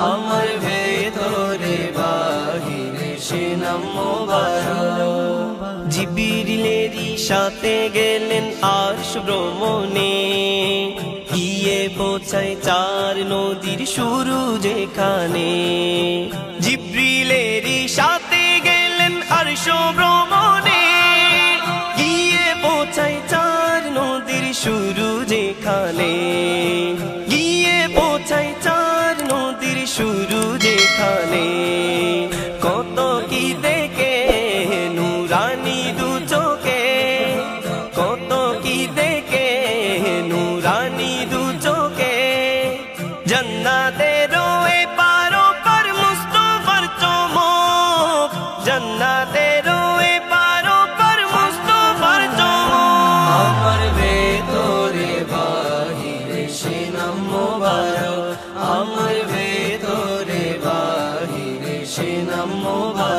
আমার ভেতরে বাহিরে সে নাম মোবারক। জিবরিলেরই সাথে গেলেন আরশ ভ্রমণে, গিয়ে পৌঁছায় চার নদীর শুরু যেখানে। জিবরিলেরই সাথে গেলেন আরশ ভ্রমণে, গিয়ে পৌঁছায় চার নদীর শুরু যেখানে। গিয়ে পৌঁছায় চার নদীর শুরু যেখানে। কত কি দেখে নুরানি দু চোখে, কত কি দেখে নুরানি দু চোখে। জান্নাতের এপার ওপার মুস্তাফার চমক, জান্নাতের এপার ওপার মুস্তাফার চমক। আমার ভেতরে বাহিরে সে নাম মোবারক, আমার ভেতরে বাহিরে সে নাম মোবারক।